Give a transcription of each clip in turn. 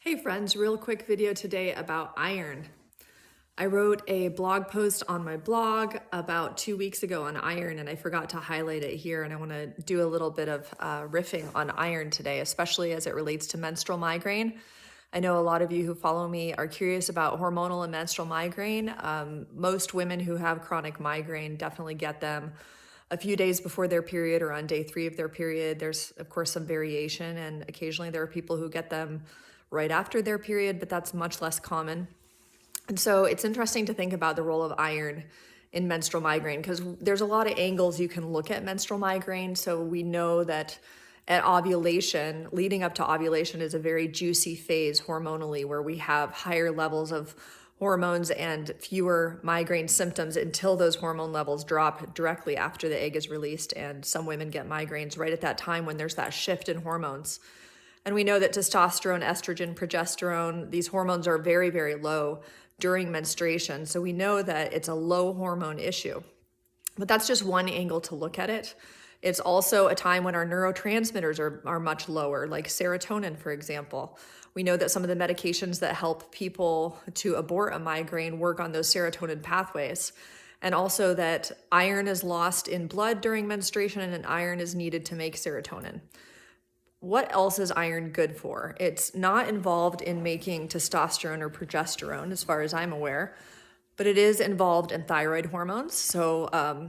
Hey friends, real quick video today about iron. I wrote a blog post on my blog about 2 weeks ago on iron, and I forgot to highlight it here, and I want to do a little bit of riffing on iron today, especially as it relates to menstrual migraine. I know a lot of you who follow me are curious about hormonal and menstrual migraine. Most women who have chronic migraine definitely get them a few days before their period or on day 3 of their period. There's, of course, some variation, and occasionally there are people who get them right after their period, but that's much less common. And so it's interesting to think about the role of iron in menstrual migraine because there's a lot of angles you can look at menstrual migraine. So we know that at ovulation, leading up to ovulation is a very juicy phase hormonally where we have higher levels of hormones and fewer migraine symptoms until those hormone levels drop directly after the egg is released. And some women get migraines right at that time when there's that shift in hormones. And we know that testosterone, estrogen, progesterone, these hormones are very, very low during menstruation. So we know that it's a low hormone issue. But that's just one angle to look at it. It's also a time when our neurotransmitters are much lower, like serotonin, for example. We know that some of the medications that help people to abort a migraine work on those serotonin pathways. And also that iron is lost in blood during menstruation and iron is needed to make serotonin. What else is iron good for? It's not involved in making testosterone or progesterone, as far as I'm aware, but it is involved in thyroid hormones. So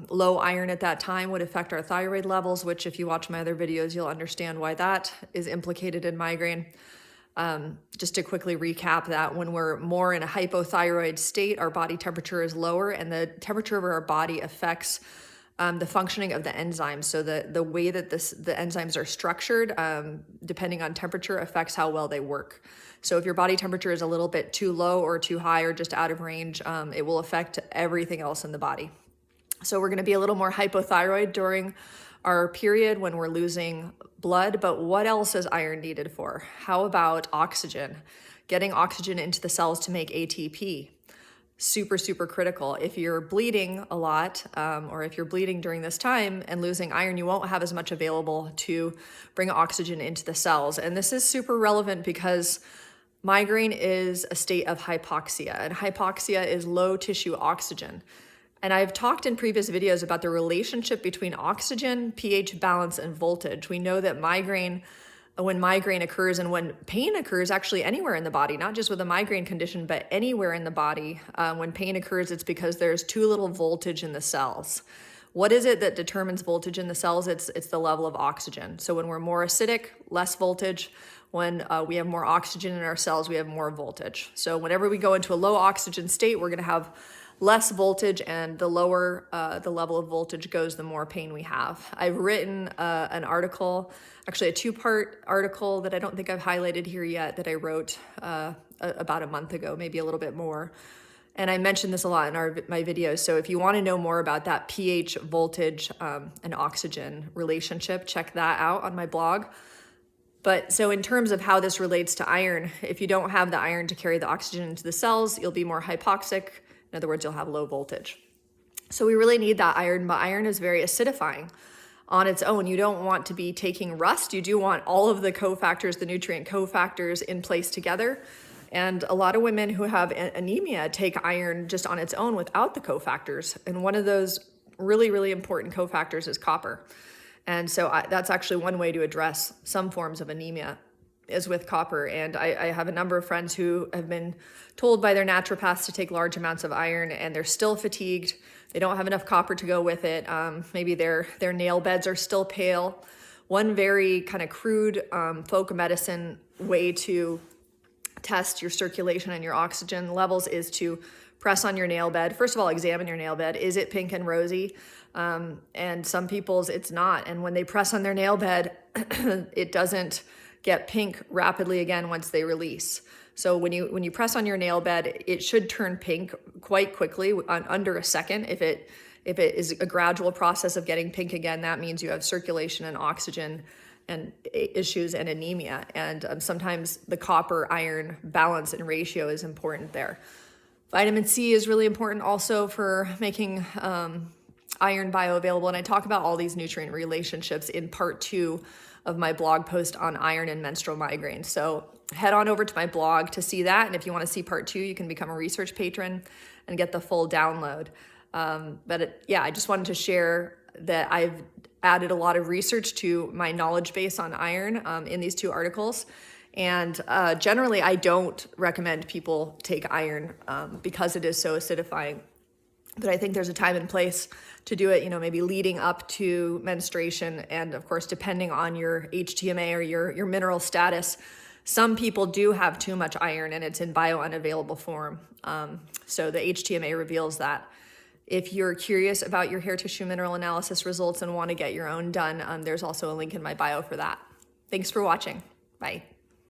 low iron at that time would affect our thyroid levels, which if you watch my other videos, you'll understand why that is implicated in migraine. Just to quickly recap that, when we're more in a hypothyroid state, our body temperature is lower, and the temperature of our body affects the functioning of the enzymes. So the way that the enzymes are structured, depending on temperature, affects how well they work. So if your body temperature is a little bit too low or too high or just out of range, it will affect everything else in the body. So we're going to be a little more hypothyroid during our period when we're losing blood. But what else is iron needed for? How about oxygen? Getting oxygen into the cells to make ATP. Super, super critical. If you're bleeding a lot, or if you're bleeding during this time and losing iron, you won't have as much available to bring oxygen into the cells. And this is super relevant because migraine is a state of hypoxia, and hypoxia is low tissue oxygen. And I've talked in previous videos about the relationship between oxygen, pH balance, and voltage. We know that when migraine occurs and when pain occurs actually anywhere in the body, not just with a migraine condition, but anywhere in the body, when pain occurs, it's because there's too little voltage in the cells. What is it that determines voltage in the cells? It's the level of oxygen. So when we're more acidic, less voltage. When we have more oxygen in our cells, we have more voltage. So whenever we go into a low oxygen state, we're going to have less voltage, and the lower the level of voltage goes, the more pain we have. I've written an article, actually a 2-part article that I don't think I've highlighted here yet, that I wrote about a month ago, maybe a little bit more. And I mentioned this a lot in my videos. So if you want to know more about that pH, voltage, and oxygen relationship, check that out on my blog. But so in terms of how this relates to iron, if you don't have the iron to carry the oxygen into the cells, you'll be more hypoxic. In other words, you'll have low voltage. So we really need that iron, but iron is very acidifying on its own. You don't want to be taking rust. You do want all of the cofactors, the nutrient cofactors in place together. And a lot of women who have anemia take iron just on its own without the cofactors. And one of those really, really important cofactors is copper. And so that's actually one way to address some forms of anemia, is with copper. And I have a number of friends who have been told by their naturopaths to take large amounts of iron, and they're still fatigued. They don't have enough copper to go with it. Maybe their nail beds are still pale. One very kind of crude folk medicine way to test your circulation and your oxygen levels is to press on your nail bed. First of all, examine your nail bed. Is it pink and rosy? And some people's it's not. And when they press on their nail bed, it doesn't get pink rapidly again once they release. So when you press on your nail bed, it should turn pink quite quickly, under a second. If it is a gradual process of getting pink again, that means you have circulation and oxygen and issues and anemia. And sometimes the copper iron balance and ratio is important there. Vitamin C is really important also for making iron bioavailable. And I talk about all these nutrient relationships in part 2 of my blog post on iron and menstrual migraine. So head on over to my blog to see that. And if you want to see part 2, you can become a research patron and get the full download. I just wanted to share that I've added a lot of research to my knowledge base on iron in these 2 articles. And generally, I don't recommend people take iron because it is so acidifying. But I think there's a time and place to do it, maybe leading up to menstruation. And of course, depending on your HTMA or your mineral status, some people do have too much iron and it's in biounavailable form. So the HTMA reveals that. If you're curious about your hair tissue mineral analysis results and want to get your own done, there's also a link in my bio for that. Thanks for watching. Bye.